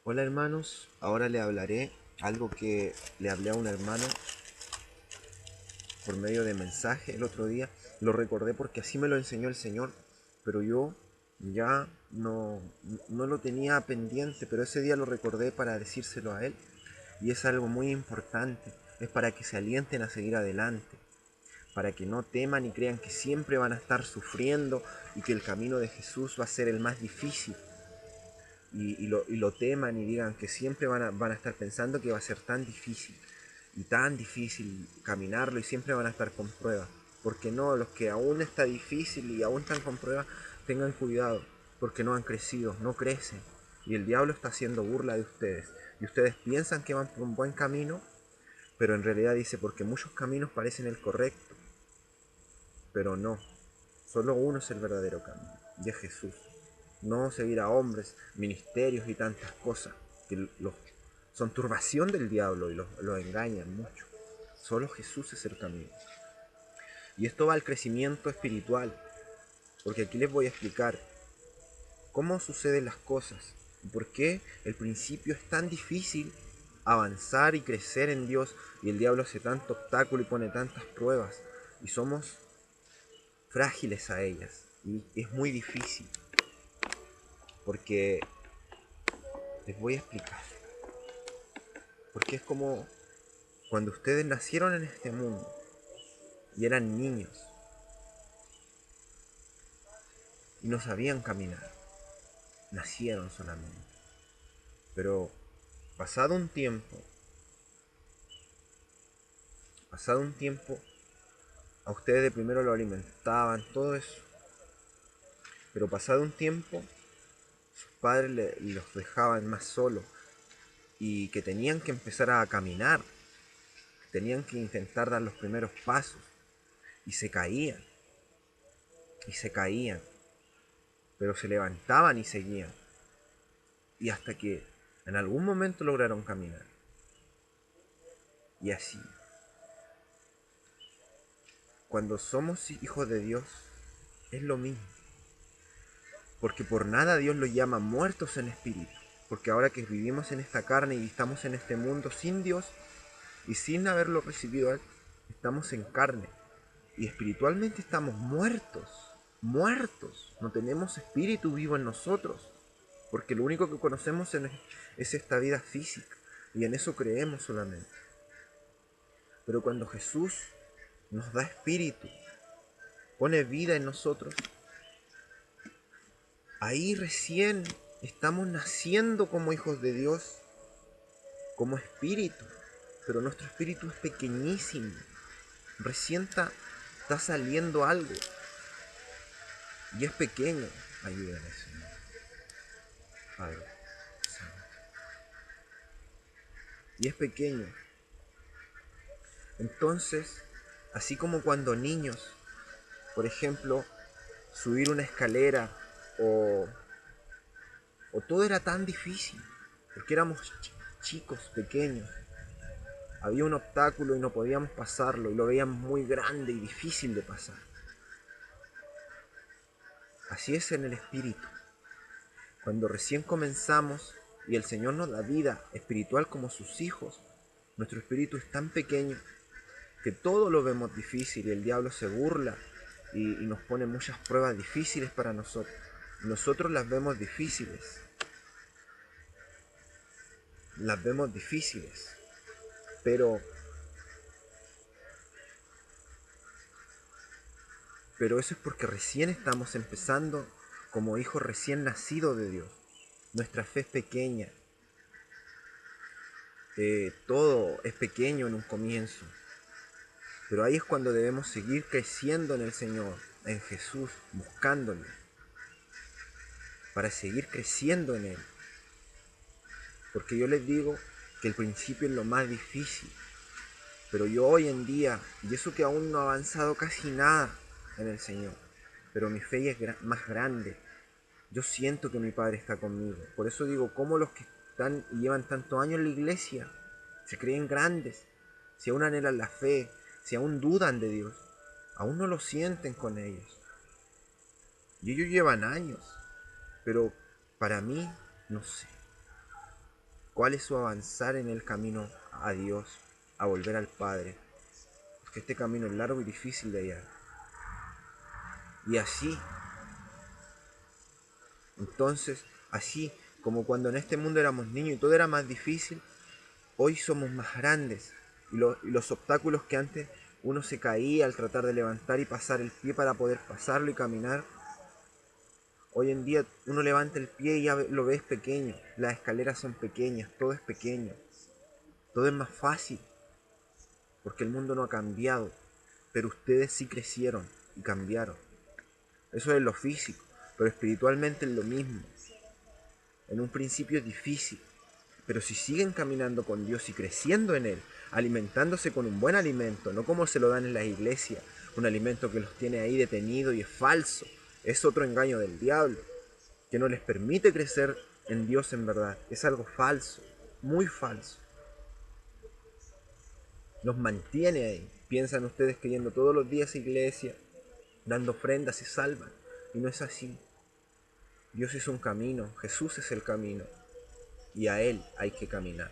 Hola hermanos, ahora le hablaré algo que le hablé a un hermano por medio de mensaje el otro día. Lo recordé porque así me lo enseñó el Señor, pero yo ya no lo tenía pendiente, pero ese día lo recordé para decírselo a él. Y es algo muy importante, es para que se alienten a seguir adelante, para que no teman y crean que siempre van a estar sufriendo y que el camino de Jesús va a ser el más difícil. Y lo teman y digan que siempre van a estar pensando que va a ser tan difícil y tan difícil caminarlo y siempre van a estar con pruebas. Porque no, los que aún está difícil y aún están con pruebas, tengan cuidado, porque no han crecido, no crecen. Y el diablo está haciendo burla de ustedes. Y ustedes piensan que van por un buen camino, pero en realidad dice, porque muchos caminos parecen el correcto, pero no, solo uno es el verdadero camino, y es Jesús. No seguir a hombres, ministerios y tantas cosas que son turbación del diablo y los engañan mucho. Solo Jesús es el camino. Y esto va al crecimiento espiritual, porque aquí les voy a explicar cómo suceden las cosas y por qué el principio es tan difícil avanzar y crecer en Dios y el diablo hace tanto obstáculo y pone tantas pruebas y somos frágiles a ellas y es muy difícil porque les voy a explicar. Porque es como cuando ustedes nacieron en este mundo y eran niños y no sabían caminar, nacieron solamente. Pero pasado un tiempo, pasado un tiempo, a ustedes de primero lo alimentaban, todo eso. Pero pasado un tiempo, sus padres los dejaban más solos y que tenían que empezar a caminar, tenían que intentar dar los primeros pasos y se caían, y se caían, pero se levantaban y seguían. Y hasta que en algún momento lograron caminar. Y así, cuando somos hijos de Dios, es lo mismo. Porque por nada Dios los llama muertos en espíritu. Porque ahora que vivimos en esta carne y estamos en este mundo sin Dios y sin haberlo recibido a Él, estamos en carne. Y espiritualmente estamos muertos. Muertos. No tenemos espíritu vivo en nosotros. Porque lo único que conocemos es esta vida física. Y en eso creemos solamente. Pero cuando Jesús nos da espíritu, pone vida en nosotros, ahí recién estamos naciendo como hijos de Dios, como espíritu. Pero nuestro espíritu es pequeñísimo. Recién está saliendo algo. Y es pequeño. Ayúdame, Señor. Padre. Y es pequeño. Entonces, así como cuando niños, por ejemplo, subir una escalera o, o todo era tan difícil, porque éramos chicos, pequeños. Había un obstáculo y no podíamos pasarlo y lo veíamos muy grande y difícil de pasar. Así es en el espíritu. Cuando recién comenzamos y el Señor nos da vida espiritual como sus hijos, nuestro espíritu es tan pequeño que todo lo vemos difícil y el diablo se burla y nos pone muchas pruebas difíciles para nosotros. Nosotros las vemos difíciles, pero, pero eso es porque recién estamos empezando como hijos recién nacidos de Dios. Nuestra fe es pequeña, todo es pequeño en un comienzo, pero ahí es cuando debemos seguir creciendo en el Señor, en Jesús, buscándole, para seguir creciendo en Él. Porque yo les digo que el principio es lo más difícil, pero yo hoy en día, y eso que aún no he avanzado casi nada en el Señor, pero mi fe es más grande. Yo siento que mi Padre está conmigo. Por eso digo, ¿cómo los que están y llevan tantos años en la iglesia se creen grandes? Si aún anhelan la fe, si aún dudan de Dios, aún no lo sienten con ellos. Y ellos llevan años, pero para mí, no sé. ¿Cuál es su avanzar en el camino a Dios, a volver al Padre? Porque este camino es largo y difícil de hallar. Y así, entonces, así como cuando en este mundo éramos niños y todo era más difícil, hoy somos más grandes. Y los obstáculos que antes uno se caía al tratar de levantar y pasar el pie para poder pasarlo y caminar, hoy en día uno levanta el pie y ya lo ves pequeño. Las escaleras son pequeñas, todo es pequeño. Todo es más fácil, porque el mundo no ha cambiado. Pero ustedes sí crecieron y cambiaron. Eso es lo físico, pero espiritualmente es lo mismo. En un principio es difícil, pero si siguen caminando con Dios y creciendo en Él, alimentándose con un buen alimento, no como se lo dan en las iglesias, un alimento que los tiene ahí detenidos y es falso, es otro engaño del diablo, que no les permite crecer en Dios en verdad, es algo falso, muy falso. Los mantiene ahí. Piensan ustedes que yendo todos los días a iglesia, dando ofrendas se salvan, y no es así. Dios es un camino, Jesús es el camino, y a Él hay que caminar,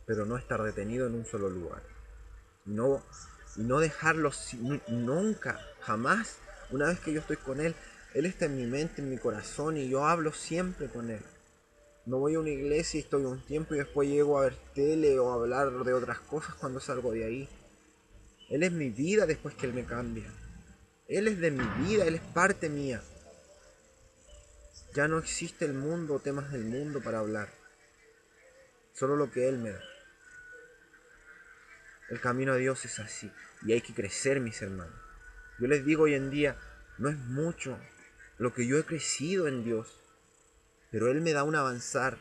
pero no estar detenido en un solo lugar. No, y no dejarlo nunca, jamás. Una vez que yo estoy con Él, Él está en mi mente, en mi corazón, y yo hablo siempre con Él. No voy a una iglesia y estoy un tiempo y después llego a ver tele o a hablar de otras cosas cuando salgo de ahí. Él es mi vida después que Él me cambia. Él es de mi vida, Él es parte mía. Ya no existe el mundo o temas del mundo para hablar. Solo lo que Él me da. El camino a Dios es así. Y hay que crecer, mis hermanos. Yo les digo hoy en día, no es mucho lo que yo he crecido en Dios, pero Él me da un avanzar.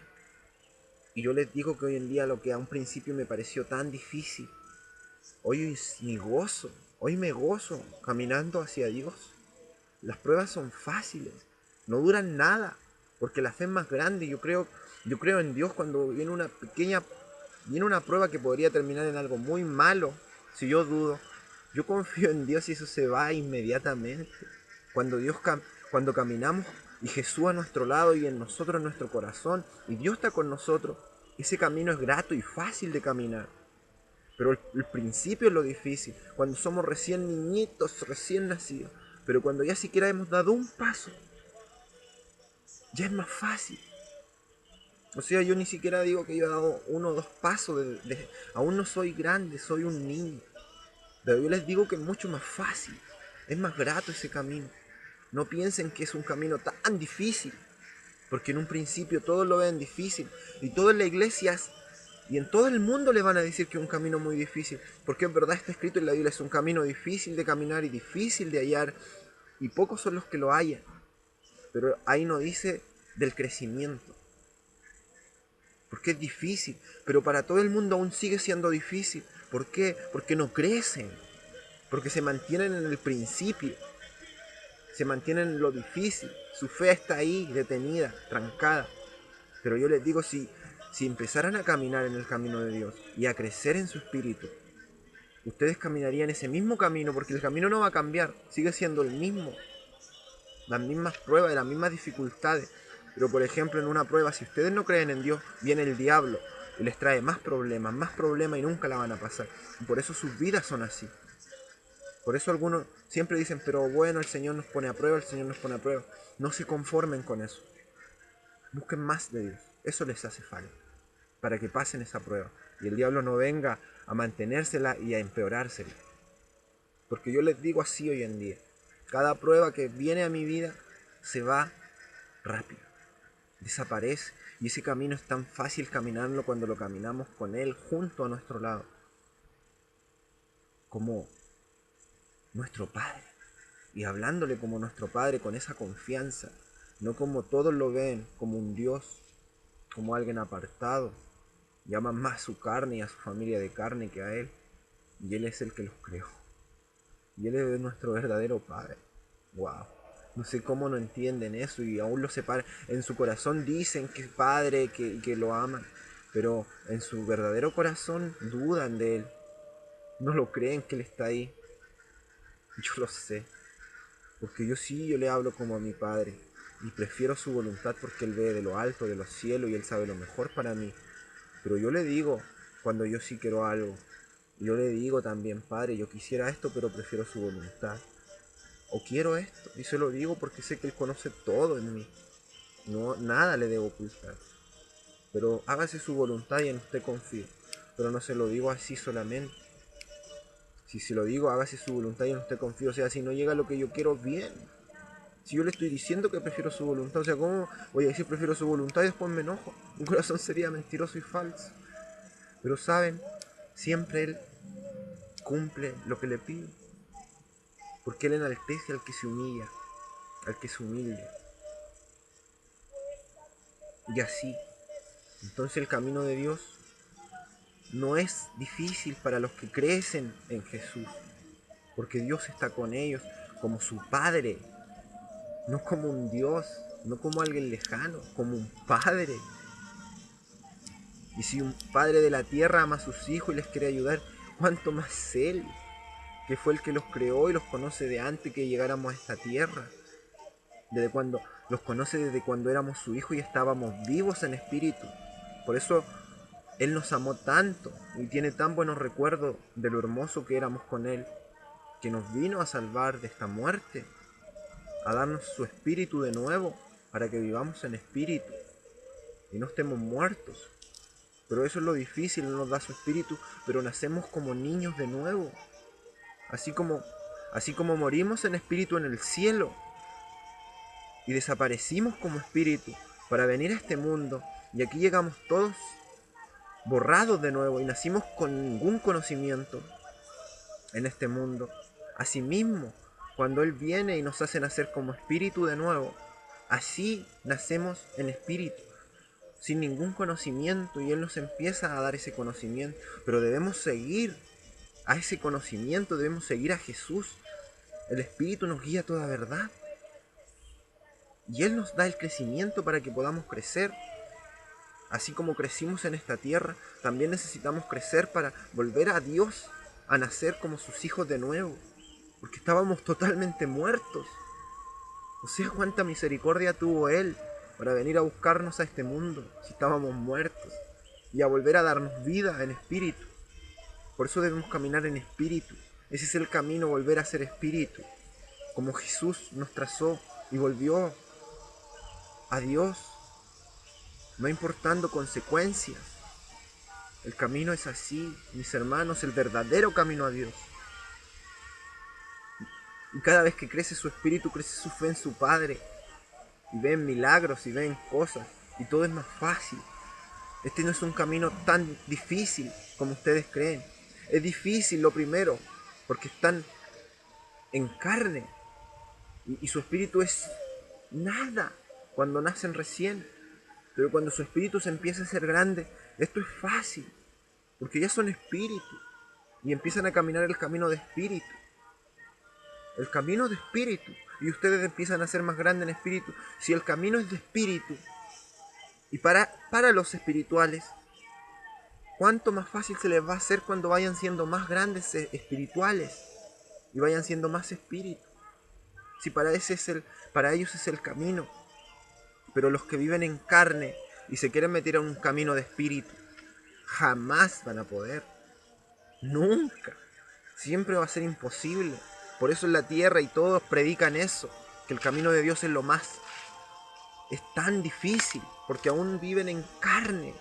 Y yo les digo que hoy en día lo que a un principio me pareció tan difícil, hoy es mi gozo. Hoy me gozo caminando hacia Dios. Las pruebas son fáciles, no duran nada, porque la fe es más grande. Yo creo en Dios cuando viene una prueba que podría terminar en algo muy malo, si yo dudo. Yo confío en Dios y eso se va inmediatamente. Cuando cuando caminamos y Jesús a nuestro lado y en nosotros en nuestro corazón y Dios está con nosotros, ese camino es grato y fácil de caminar. Pero el principio es lo difícil, cuando somos recién niñitos, recién nacidos. Pero cuando ya siquiera hemos dado un paso, ya es más fácil. O sea, yo ni siquiera digo que yo he dado uno o dos pasos, aún no soy grande, soy un niño. Pero yo les digo que es mucho más fácil, es más grato ese camino. No piensen que es un camino tan difícil, porque en un principio todos lo ven difícil. Y todas las iglesias y en todo el mundo le van a decir que es un camino muy difícil, porque en verdad está escrito en la Biblia, es un camino difícil de caminar y difícil de hallar, y pocos son los que lo hallan. Pero ahí no dice del crecimiento, porque es difícil, pero para todo el mundo aún sigue siendo difícil. ¿Por qué? Porque no crecen, porque se mantienen en el principio, se mantienen en lo difícil, su fe está ahí, detenida, trancada. Pero yo les digo, si empezaran a caminar en el camino de Dios y a crecer en su espíritu, ustedes caminarían ese mismo camino, porque el camino no va a cambiar, sigue siendo el mismo, las mismas pruebas, las mismas dificultades. Pero por ejemplo, en una prueba, si ustedes no creen en Dios, viene el diablo y les trae más problemas y nunca la van a pasar. Y por eso sus vidas son así. Por eso algunos siempre dicen, pero bueno, el Señor nos pone a prueba, el Señor nos pone a prueba. No se conformen con eso. Busquen más de Dios. Eso les hace falta, para que pasen esa prueba. Y el diablo no venga a mantenérsela y a empeorársela. Porque yo les digo así hoy en día. Cada prueba que viene a mi vida se va rápido. Desaparece. Y ese camino es tan fácil caminarlo cuando lo caminamos con Él junto a nuestro lado. Como nuestro Padre. Y hablándole como nuestro Padre con esa confianza. No como todos lo ven, como un Dios, como alguien apartado. Llaman más a su carne y a su familia de carne que a Él. Y Él es el que los creó. Y Él es nuestro verdadero Padre. Wow. No sé cómo no entienden eso y aún lo separan. En su corazón dicen que es Padre, que lo aman. Pero en su verdadero corazón dudan de Él. No lo creen que Él está ahí. Yo lo sé. Porque yo le hablo como a mi Padre. y prefiero su voluntad porque Él ve de lo alto, de los cielos, y Él sabe lo mejor para mí. Pero yo le digo, cuando yo sí quiero algo, yo le digo también, Padre, yo quisiera esto, pero prefiero su voluntad. O quiero esto, y se lo digo porque sé que Él conoce todo en mí. No, nada le debo ocultar. Pero hágase su voluntad y en usted confío. Pero no se lo digo así solamente. Si se lo digo, hágase su voluntad y en usted confío. O sea, si no llega lo que yo quiero, bien. Si yo le estoy diciendo que prefiero su voluntad, o sea, ¿cómo voy a decir prefiero su voluntad y después me enojo? Mi corazón sería mentiroso y falso. Pero saben, siempre Él cumple lo que le pido. Porque Él enaltece al que se humilla, al que se humilla. Y así. Entonces el camino de Dios no es difícil para los que crecen en Jesús. Porque Dios está con ellos como su Padre. No como un Dios, no como alguien lejano, como un Padre. Y si un Padre de la tierra ama a sus hijos y les quiere ayudar, ¿cuánto más Él, que fue el que los creó y los conoce de antes que llegáramos a esta tierra? Desde cuando los conoce desde cuando éramos su hijo y estábamos vivos en espíritu. Por eso Él nos amó tanto y tiene tan buenos recuerdos de lo hermoso que éramos con Él, que nos vino a salvar de esta muerte, a darnos su espíritu de nuevo, para que vivamos en espíritu y no estemos muertos. Pero eso es lo difícil, Él nos da su espíritu, pero nacemos como niños de nuevo. Así como morimos en espíritu en el cielo y desaparecimos como espíritu para venir a este mundo, y aquí llegamos todos borrados de nuevo y nacimos con ningún conocimiento en este mundo. Asimismo, cuando Él viene y nos hace nacer como espíritu de nuevo, así nacemos en espíritu, sin ningún conocimiento, y Él nos empieza a dar ese conocimiento, pero debemos seguir a ese conocimiento, debemos seguir a Jesús. El Espíritu nos guía a toda verdad y Él nos da el crecimiento para que podamos crecer. Así como crecimos en esta tierra, también necesitamos crecer para volver a Dios, a nacer como sus hijos de nuevo, porque estábamos totalmente muertos. O sea, cuánta misericordia tuvo Él para venir a buscarnos a este mundo si estábamos muertos, y a volver a darnos vida en espíritu. Por eso debemos caminar en espíritu. Ese es el camino, volver a ser espíritu, como Jesús nos trazó y volvió a Dios, no importando consecuencias. El camino es así, mis hermanos, el verdadero camino a Dios. Y cada vez que crece su espíritu, crece su fe en su Padre, y ven milagros y ven cosas, y todo es más fácil. Este no es un camino tan difícil como ustedes creen. Es difícil lo primero, porque están en carne, y su espíritu es nada cuando nacen recién. Pero cuando su espíritu se empieza a hacer grande, esto es fácil, porque ya son espíritu y empiezan a caminar el camino de espíritu. El camino de espíritu. Y ustedes empiezan a ser más grandes en espíritu. Si el camino es de espíritu, y para los espirituales, ¿cuánto más fácil se les va a hacer cuando vayan siendo más grandes espirituales y vayan siendo más espíritu? Si para ellos es el camino. Pero los que viven en carne y se quieren meter en un camino de espíritu, jamás van a poder. Nunca. Siempre va a ser imposible. Por eso en la tierra y todos predican eso, que el camino de Dios es lo más. Es tan difícil, porque aún viven en carne.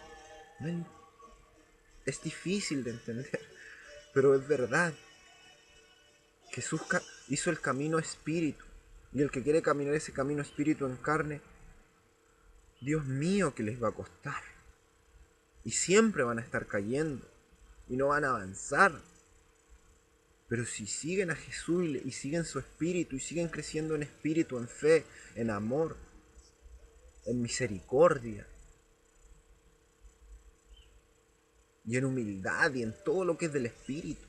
Es difícil de entender, pero es verdad. Jesús hizo el camino espíritu, y el que quiere caminar ese camino espíritu en carne, Dios mío, que les va a costar. Y siempre van a estar cayendo, y no van a avanzar. Pero si siguen a Jesús y siguen su espíritu, y siguen creciendo en espíritu, en fe, en amor, en misericordia, y en humildad, y en todo lo que es del espíritu,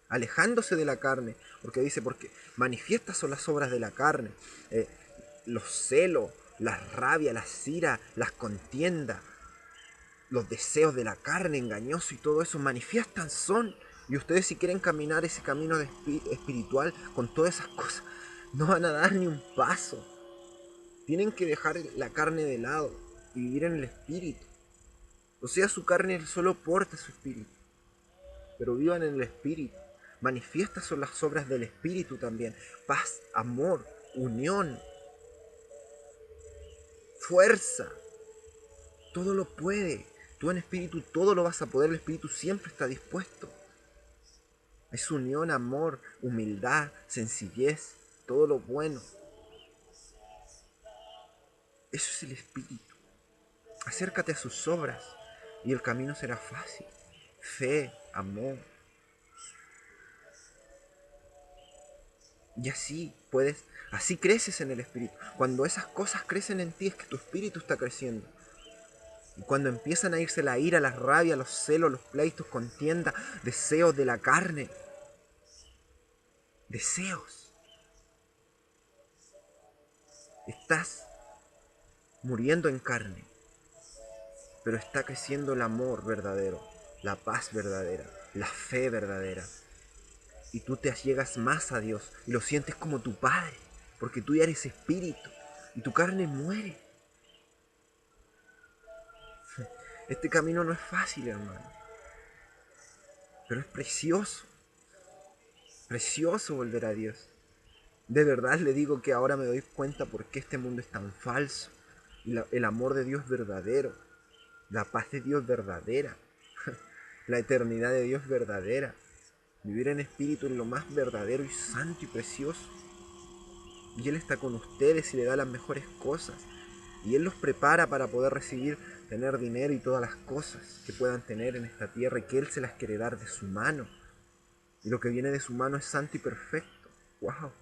alejándose de la carne, porque dice, porque manifiestas son las obras de la carne, los celos, las rabias, las iras, las contiendas, los deseos de la carne engañoso y todo eso manifiestan son. Y ustedes, si quieren caminar ese camino espiritual con todas esas cosas, no van a dar ni un paso. Tienen que dejar la carne de lado y vivir en el espíritu. O sea, su carne solo porta su espíritu, pero vivan en el espíritu. Manifiestas son las obras del espíritu también. Paz, amor, unión, fuerza. Todo lo puede. Tú en espíritu todo lo vas a poder. El espíritu siempre está dispuesto. Es unión, amor, humildad, sencillez, todo lo bueno. Eso es el espíritu. Acércate a sus obras y el camino será fácil. Fe, amor. Y así creces en el espíritu. Cuando esas cosas crecen en ti es que tu espíritu está creciendo. Y cuando empiezan a irse la ira, la rabia, los celos, los pleitos, contienda, deseos de la carne, deseos, estás muriendo en carne, pero está creciendo el amor verdadero, la paz verdadera, la fe verdadera. Y tú te allegas más a Dios y lo sientes como tu Padre, porque tú ya eres espíritu y tu carne muere. Este camino no es fácil, hermano, pero es precioso, precioso volver a Dios. De verdad le digo que ahora me doy cuenta por qué este mundo es tan falso. Y el amor de Dios es verdadero, la paz de Dios es verdadera, la eternidad de Dios es verdadera. Vivir en espíritu es lo más verdadero y santo y precioso. Y Él está con ustedes y le da las mejores cosas. Y Él los prepara para poder recibir, tener dinero y todas las cosas que puedan tener en esta tierra y que Él se las quiere dar de su mano. Y lo que viene de su mano es santo y perfecto. ¡Wow!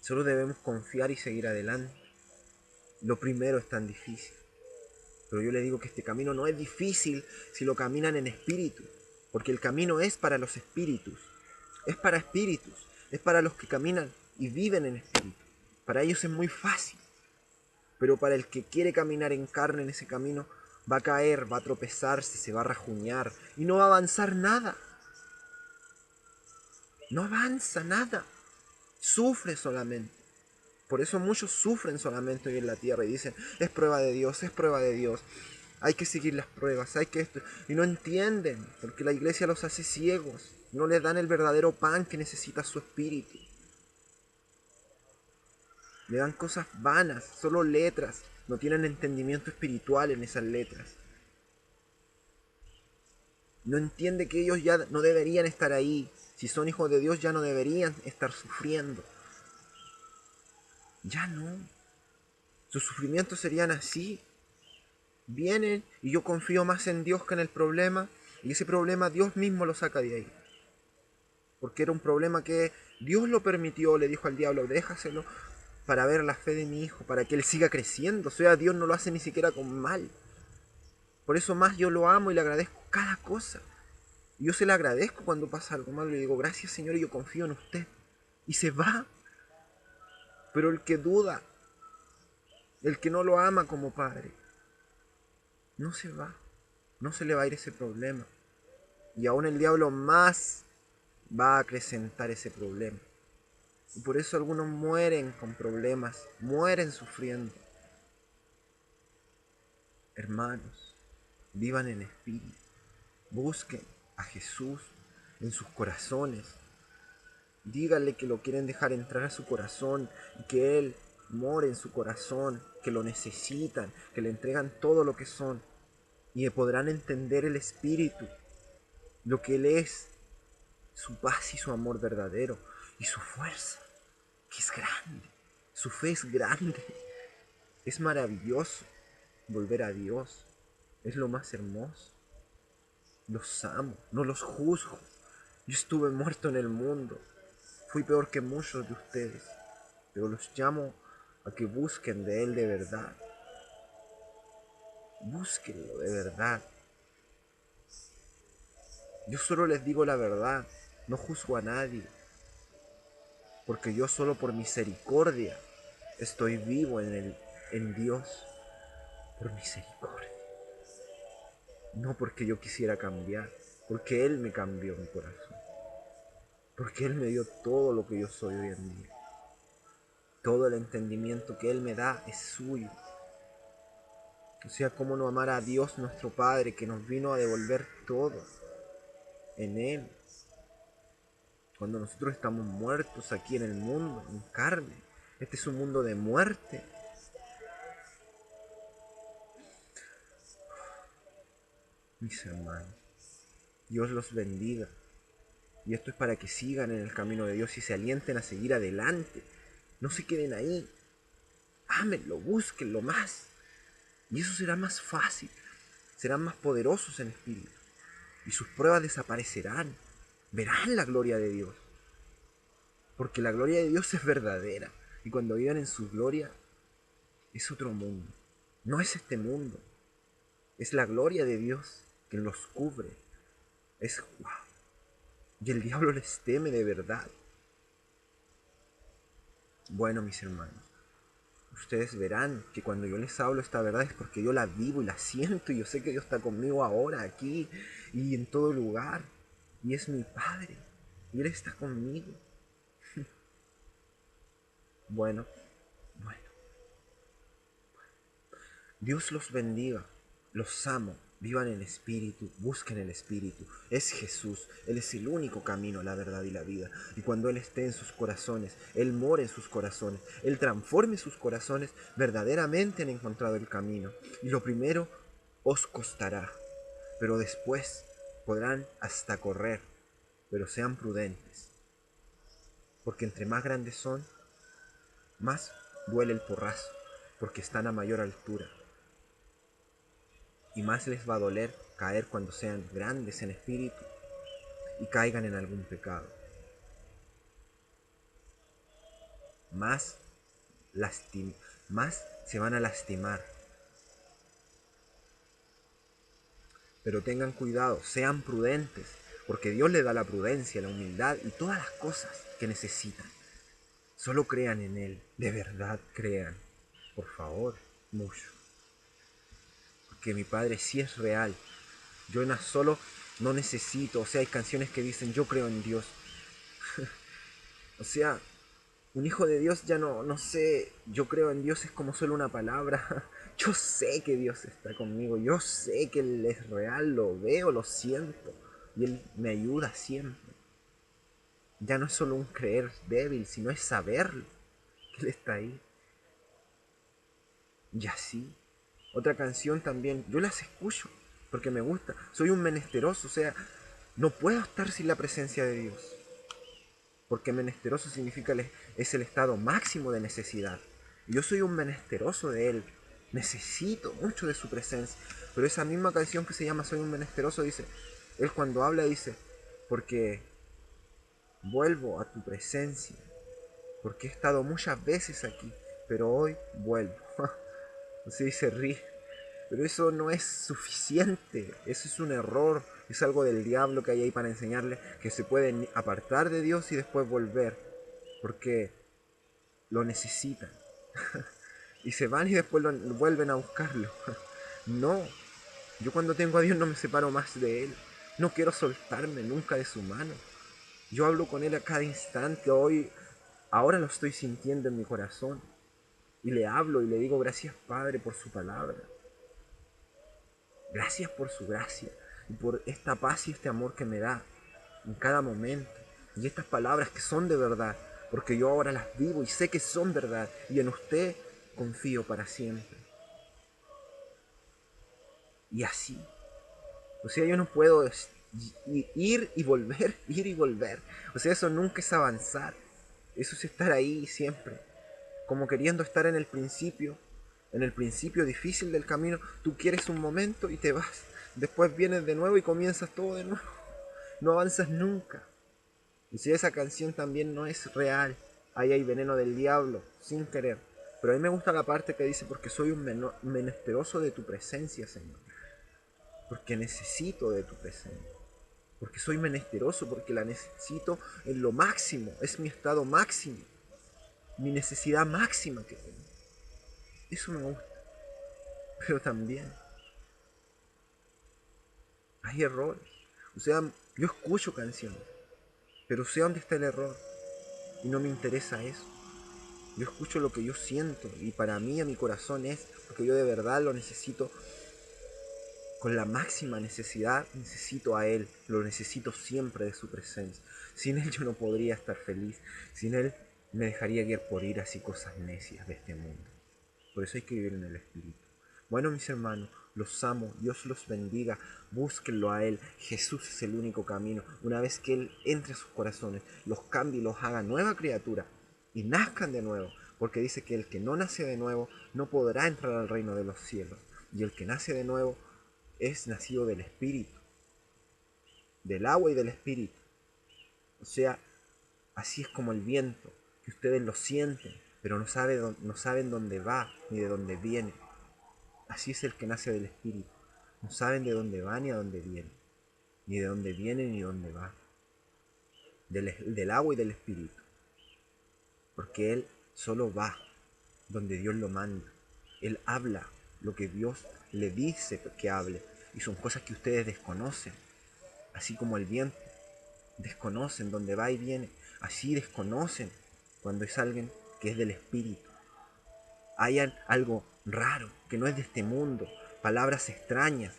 Solo debemos confiar y seguir adelante. Lo primero es tan difícil. Pero yo le digo que este camino no es difícil si lo caminan en espíritu. Porque el camino es para los espíritus. Es para espíritus. Es para los que caminan y viven en espíritu. Para ellos es muy fácil. Pero para el que quiere caminar en carne en ese camino, va a caer, va a tropezarse, se va a rajuñar y no va a avanzar nada. No avanza nada. Sufre solamente. Por eso muchos sufren solamente hoy en la tierra y dicen, es prueba de Dios, es prueba de Dios. Hay que seguir las pruebas, hay que esto. Y no entienden, porque la iglesia los hace ciegos. No les dan el verdadero pan que necesita su espíritu. Le dan cosas vanas, solo letras. No tienen entendimiento espiritual en esas letras. No entiende que ellos ya no deberían estar ahí. Si son hijos de Dios ya no deberían estar sufriendo. Ya no. Sus sufrimientos serían así. Vienen y yo confío más en Dios que en el problema. Y ese problema Dios mismo lo saca de ahí. Porque era un problema que Dios lo permitió, le dijo al diablo, déjaselo para ver la fe de mi hijo, para que él siga creciendo. O sea, Dios no lo hace ni siquiera con mal. Por eso más yo lo amo y le agradezco cada cosa. Y yo se le agradezco cuando pasa algo malo. Le digo, gracias Señor, y yo confío en usted. Y se va. Pero el que duda, el que no lo ama como padre, no se va. No se le va a ir ese problema. Y aún el diablo más va a acrecentar ese problema. Y por eso algunos mueren con problemas, mueren sufriendo. Hermanos, vivan en espíritu. Busquen a Jesús en sus corazones. Díganle que lo quieren dejar entrar a su corazón y que Él more en su corazón, que lo necesitan, que le entregan todo lo que son y podrán entender el Espíritu, lo que Él es, su paz y su amor verdadero y su fuerza, que es grande. Su fe es grande. Es maravilloso volver a Dios. Es lo más hermoso. Los amo, no los juzgo. Yo estuve muerto en el mundo. Fui peor que muchos de ustedes, pero los llamo a que busquen de Él de verdad. Búsquenlo de verdad. Yo solo les digo la verdad, no juzgo a nadie, porque yo solo por misericordia estoy vivo en Dios, por misericordia. No porque yo quisiera cambiar, porque Él me cambió mi corazón, porque Él me dio todo lo que yo soy hoy en día. Todo el entendimiento que Él me da es suyo. O sea, cómo no amar a Dios nuestro Padre, que nos vino a devolver todo en Él. Cuando nosotros estamos muertos aquí en el mundo, en carne. Este es un mundo de muerte. Mis hermanos, Dios los bendiga. Y esto es para que sigan en el camino de Dios y se alienten a seguir adelante. No se queden ahí. Ámenlo, búsquenlo más. Y eso será más fácil. Serán más poderosos en espíritu. Y sus pruebas desaparecerán. Verán la gloria de Dios. Porque la gloria de Dios es verdadera. Y cuando vivan en su gloria, es otro mundo. No es este mundo. Es la gloria de Dios que los cubre. Es wow. Y el diablo les teme de verdad. Bueno, mis hermanos, ustedes verán que cuando yo les hablo esta verdad es porque yo la vivo y la siento. Y yo sé que Dios está conmigo ahora, aquí y en todo lugar. Y es mi Padre. Y Él está conmigo. Bueno, bueno. Dios los bendiga, los amo, vivan en espíritu, busquen el espíritu. Es Jesús, Él es el único camino, la verdad y la vida. Y cuando Él esté en sus corazones, Él mora en sus corazones, Él transforme sus corazones, verdaderamente han encontrado el camino. Y lo primero os costará, pero después podrán hasta correr, pero sean prudentes. Porque entre más grandes son, más duele el porrazo, porque están a mayor altura. Y más les va a doler caer cuando sean grandes en espíritu y caigan en algún pecado. Más, más se van a lastimar. Pero tengan cuidado, sean prudentes, porque Dios les da la prudencia, la humildad y todas las cosas que necesitan. Solo crean en Él, de verdad crean, por favor, mucho. Porque mi Padre sí es real. Yo solo no necesito, o sea, hay canciones que dicen yo creo en Dios. O sea, un hijo de Dios ya no sé, yo creo en Dios es como solo una palabra. Yo sé que Dios está conmigo, yo sé que Él es real, lo veo, lo siento. Y Él me ayuda siempre. Ya no es solo un creer débil, sino es saberlo, que Él está ahí. Y así. Otra canción también, yo las escucho porque me gusta. Soy un menesteroso, o sea, no puedo estar sin la presencia de Dios. Porque menesteroso significa es el estado máximo de necesidad. Y yo soy un menesteroso de Él. Necesito mucho de su presencia. Pero esa misma canción que se llama Soy un menesteroso dice, Él cuando habla dice, porque vuelvo a tu presencia. Porque he estado muchas veces aquí, pero hoy vuelvo. Así se ríe. Pero eso no es suficiente, eso es un error, es algo del diablo que hay ahí para enseñarle que se pueden apartar de Dios y después volver, porque lo necesitan. Y se van y después vuelven a buscarlo. No, yo cuando tengo a Dios no me separo más de Él, no quiero soltarme nunca de su mano. Yo hablo con Él a cada instante, ahora lo estoy sintiendo en mi corazón. Y le hablo y le digo gracias Padre por su palabra. Gracias por su gracia y por esta paz y este amor que me da en cada momento. Y estas palabras que son de verdad, porque yo ahora las vivo y sé que son verdad. Y en usted confío para siempre. Y así. O sea, yo no puedo ir y volver, ir y volver. O sea, eso nunca es avanzar. Eso es estar ahí siempre. Como queriendo estar en el principio difícil del camino. Tú quieres un momento y te vas. Después vienes de nuevo y comienzas todo de nuevo. No avanzas nunca. Y si esa canción también no es real, ahí hay veneno del diablo, sin querer. Pero a mí me gusta la parte que dice, porque soy un menesteroso de tu presencia, Señor. Porque necesito de tu presencia. Porque soy menesteroso, porque la necesito en lo máximo. Es mi estado máximo. Mi necesidad máxima que tengo. Eso me gusta. Pero también hay errores. O sea, yo escucho canciones, pero sé dónde está el error. Y no me interesa eso. Yo escucho lo que yo siento y para mí, a mi corazón es, porque yo de verdad lo necesito con la máxima necesidad, necesito a Él, lo necesito siempre de su presencia. Sin Él yo no podría estar feliz, sin Él me dejaría guiar por iras y cosas necias de este mundo. Por eso hay que vivir en el Espíritu. Bueno, mis hermanos, los amo, Dios los bendiga, búsquenlo a Él. Jesús es el único camino. Una vez que Él entre a sus corazones, los cambie y los haga nueva criatura y nazcan de nuevo, porque dice que el que no nace de nuevo no podrá entrar al reino de los cielos. Y el que nace de nuevo es nacido del Espíritu, del agua y del Espíritu. O sea, así es como el viento, que ustedes lo sienten, pero no saben dónde va ni de dónde viene. Así es el que nace del Espíritu. No saben de dónde va ni a dónde viene, ni de dónde viene ni de dónde va. Del agua y del Espíritu. Porque Él solo va donde Dios lo manda. Él habla lo que Dios le dice que hable. Y son cosas que ustedes desconocen. Así como el viento. Desconocen dónde va y viene. Así desconocen cuando es alguien que es del Espíritu. Hay algo raro, que no es de este mundo. Palabras extrañas,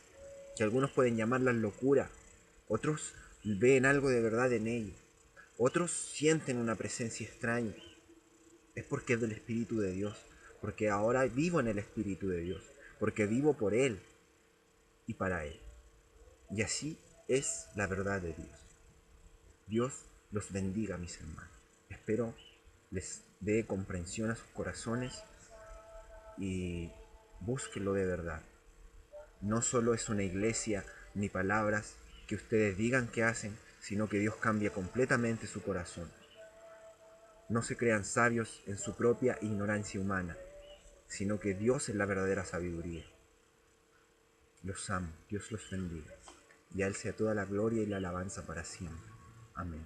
que algunos pueden llamarlas locura. Otros ven algo de verdad en ello. Otros sienten una presencia extraña. Es porque es del Espíritu de Dios. Porque ahora vivo en el Espíritu de Dios. Porque vivo por Él y para Él. Y así es la verdad de Dios. Dios los bendiga, mis hermanos. Espero les dé comprensión a sus corazones y búsquenlo de verdad. No solo es una iglesia ni palabras que ustedes digan que hacen, sino que Dios cambia completamente su corazón. No se crean sabios en su propia ignorancia humana, sino que Dios es la verdadera sabiduría. Los amo, Dios los bendiga. Y a Él sea toda la gloria y la alabanza para siempre. Amén.